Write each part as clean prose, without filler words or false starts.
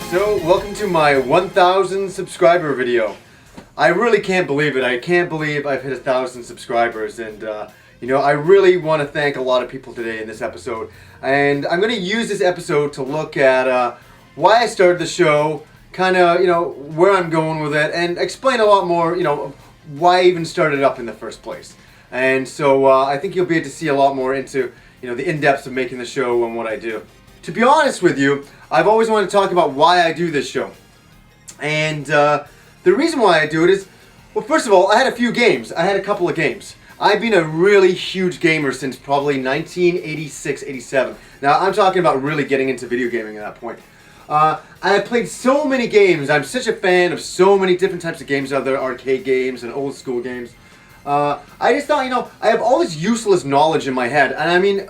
So, welcome to my 1,000 subscriber video. I really can't believe it. I can't believe I've hit 1,000 subscribers, and I really want to thank a lot of people today in this episode. And I'm going to use this episode to look at why I started the show, kind of, where I'm going with it, and explain a lot more, why I even started up in the first place. And so I think you'll be able to see a lot more into, the in-depths of making the show and what I do. To be honest with you, I've always wanted to talk about why I do this show. And the reason why I do it is, well, first of all, I had a few games. I had a couple of games. I've been a really huge gamer since probably 1986, 87. Now, I'm talking about really getting into video gaming at that point. I played so many games. I'm such a fan of so many different types of games out there, arcade games and old school games. I just thought, I have all this useless knowledge in my head. And I mean,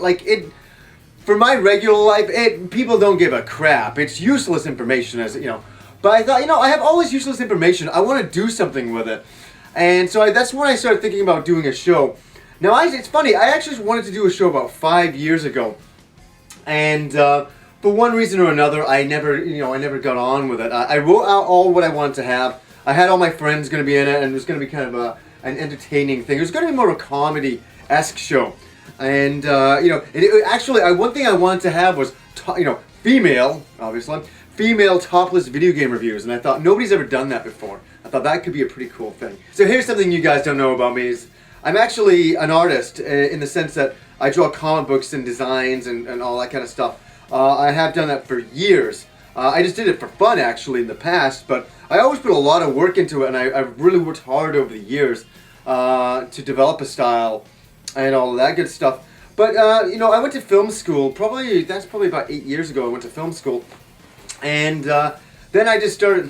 for my regular life, people don't give a crap. It's useless information, But I thought, I have all this useless information. I want to do something with it. And so that's when I started thinking about doing a show. Now, it's funny. I actually wanted to do a show about 5 years ago. And for one reason or another, I never got on with it. I wrote out all what I wanted to have. I had all my friends going to be in it, and it was going to be kind of an entertaining thing. It was going to be more of a comedy-esque show. And, actually, one thing I wanted to have was, female, obviously, female topless video game reviews. And I thought, nobody's ever done that before. I thought that could be a pretty cool thing. So here's something you guys don't know about me is, I'm actually an artist in the sense that I draw comic books and designs and all that kind of stuff. I have done that for years. I just did it for fun, actually, in the past, but I always put a lot of work into it, and I've really worked hard over the years to develop a style and all of that good stuff. But, I went to film school, that's probably about 8 years ago I went to film school, and then I just started,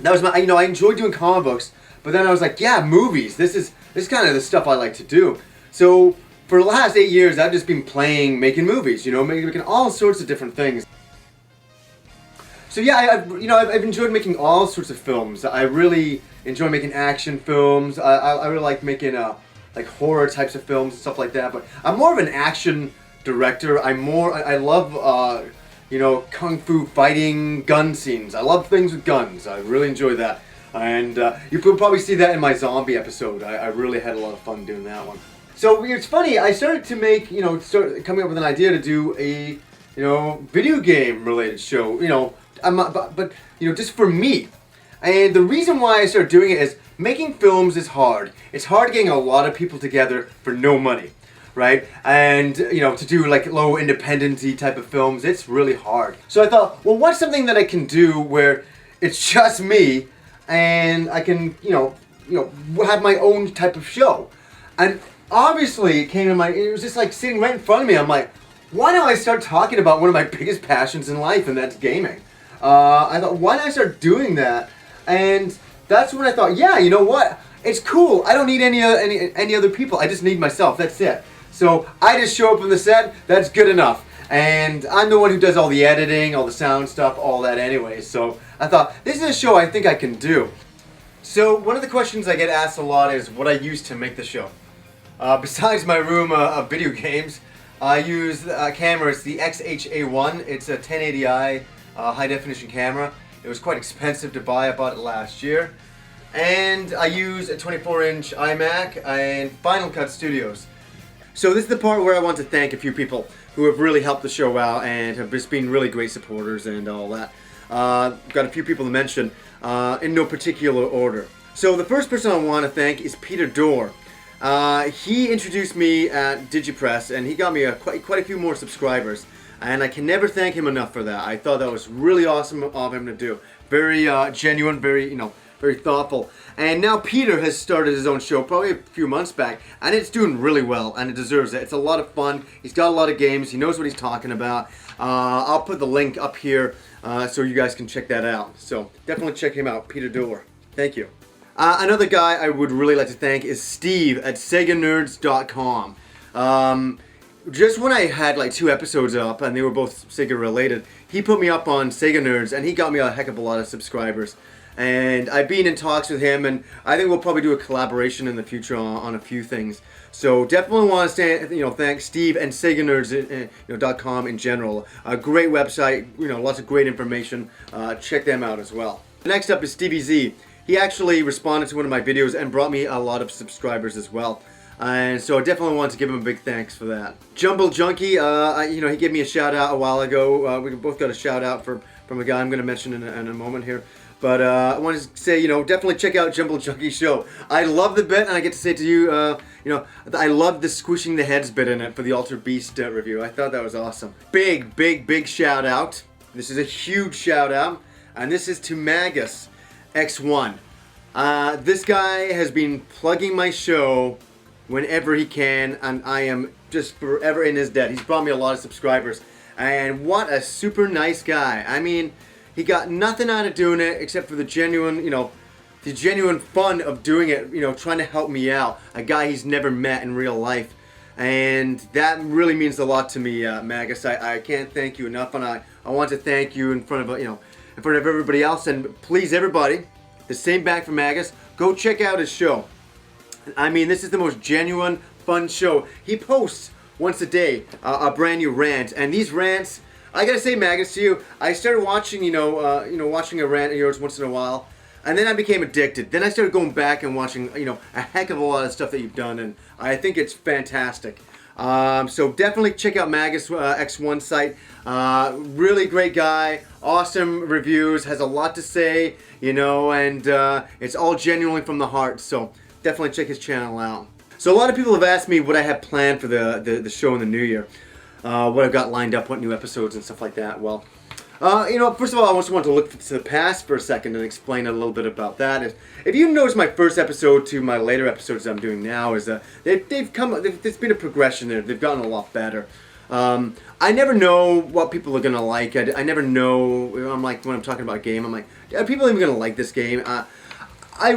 that was I enjoyed doing comic books, but then I was like, yeah, movies, this is kind of the stuff I like to do. So, for the last 8 years, I've just been making movies, making all sorts of different things. So yeah, I've enjoyed making all sorts of films. I really enjoy making action films. I really like making horror types of films and stuff like that. But I'm more of an action director. I love kung fu fighting, gun scenes. I love things with guns. I really enjoy that. And you could probably see that in my zombie episode. I really had a lot of fun doing that one. So it's funny, I started to start coming up with an idea to do a, video game related show, but just for me. And the reason why I started doing it is making films is hard. It's hard getting a lot of people together for no money, right? And, to do low independent-y type of films, it's really hard. So I thought, well, what's something that I can do where it's just me and I can, have my own type of show? And obviously, it was just sitting right in front of me. I'm like, why don't I start talking about one of my biggest passions in life, and that's gaming? I thought, why don't I start doing that? And that's when I thought, yeah, you know what? It's cool. I don't need any other people. I just need myself. That's it. So I just show up on the set. That's good enough. And I'm the one who does all the editing, all the sound stuff, all that anyway. So I thought, this is a show I think I can do. So one of the questions I get asked a lot is what I use to make the show. Besides my room of video games, I use a camera. It's the XHA1. It's a 1080i high definition camera. It was quite expensive to buy. I bought it last year. And I use a 24-inch iMac and Final Cut Studios. So this is the part where I want to thank a few people who have really helped the show out and have just been really great supporters and all that. Got a few people to mention in no particular order. So the first person I want to thank is Peter Dorr. He introduced me at DigiPress, and he got me quite a few more subscribers, and I can never thank him enough for that. I thought that was really awesome of him to do. Very genuine, very very thoughtful. And now Peter has started his own show probably a few months back, and it's doing really well, and it deserves it. It's a lot of fun. He's got a lot of games. He knows what he's talking about. I'll put the link up here so you guys can check that out. So definitely check him out, Peter Dorr. Thank you. Another guy I would really like to thank is Steve at SegaNerds.com. Just when I had 2 episodes up, and they were both Sega related, he put me up on Sega Nerds, and he got me a heck of a lot of subscribers. and I've been in talks with him, and I think we'll probably do a collaboration in the future on a few things. So definitely want to thank Steve and SegaNerds.com in general. A great website, lots of great information. Check them out as well. Next up is Stevie Z. He actually responded to one of my videos and brought me a lot of subscribers as well. And so I definitely want to give him a big thanks for that. Jumble Junkie, he gave me a shout out a while ago. We both got a shout out from a guy I'm going to mention in a moment here. But I want to say, definitely check out Jumble Junkie show. I love the bit, and I get to say to you, I love the squishing the heads bit in it for the Altered Beast review. I thought that was awesome. Big shout out. This is a huge shout out, and this is to Magus X1. This guy has been plugging my show whenever he can, and I am just forever in his debt. He's brought me a lot of subscribers, and what a super nice guy. I mean, he got nothing out of doing it except for the genuine fun of doing it, trying to help me out. A guy he's never met in real life. And that really means a lot to me, Magus. I can't thank you enough, and I want to thank you in front of everybody else. And please, everybody, the same back for Magus, go check out his show. I mean, this is the most genuine, fun show. He posts once a day a brand new rant, and these rants, I gotta say, Magus, to you, I started watching, watching a rant of yours once in a while, and then I became addicted. Then I started going back and watching, a heck of a lot of stuff that you've done, and I think it's fantastic. So definitely check out Magus X1 site. Really great guy, awesome reviews, has a lot to say, and it's all genuinely from the heart. So definitely check his channel out. So a lot of people have asked me what I have planned for the show in the new year. What I've got lined up, what new episodes and stuff like that. Well, first of all, I just want to look to the past for a second and explain a little bit about that. If you notice my first episode to my later episodes that I'm doing now, is there's been a progression there. They've gotten a lot better. I never know what people are gonna like. I never know. I'm like, when I'm talking about a game, I'm like, are people even gonna like this game? I'm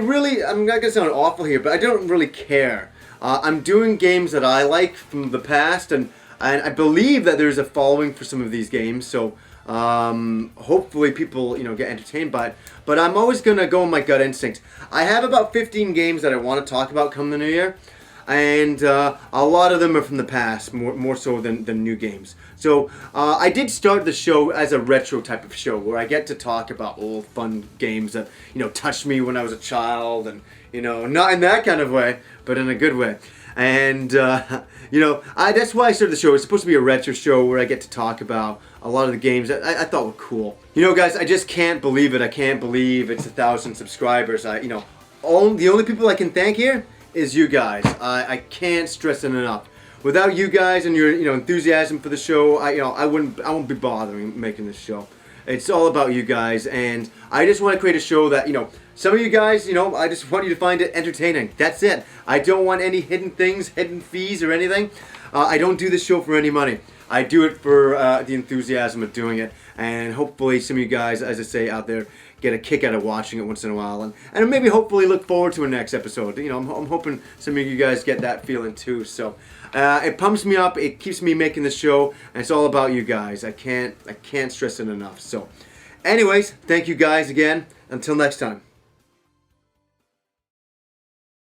not gonna sound awful here, but I don't really care. I'm doing games that I like from the past, and I believe that there's a following for some of these games, so hopefully people get entertained by it. But I'm always gonna go on my gut instinct. I have about 15 games that I want to talk about come the new year, and a lot of them are from the past, more so than new games. So I did start the show as a retro type of show where I get to talk about old fun games that touched me when I was a child, and not in that kind of way, but in a good way. And that's why I started the show. It's supposed to be a retro show where I get to talk about a lot of the games that I thought were cool. Guys, I just can't believe it. I can't believe it's 1,000 subscribers. The only people I can thank here is you guys. I can't stress it enough. Without you guys and your enthusiasm for the show, I won't be bothering making this show. It's all about you guys, and I just want to create a show that some of you guys, I just want you to find it entertaining. That's it. I don't want any hidden things, hidden fees or anything. I don't do this show for any money. I do it for the enthusiasm of doing it, and hopefully some of you guys, as I say, out there get a kick out of watching it once in a while, and maybe hopefully look forward to a next episode. I'm hoping some of you guys get that feeling too. So it pumps me up, it keeps me making the show, and it's all about you guys. I can't stress it enough. So anyways, thank you guys again. Until next time.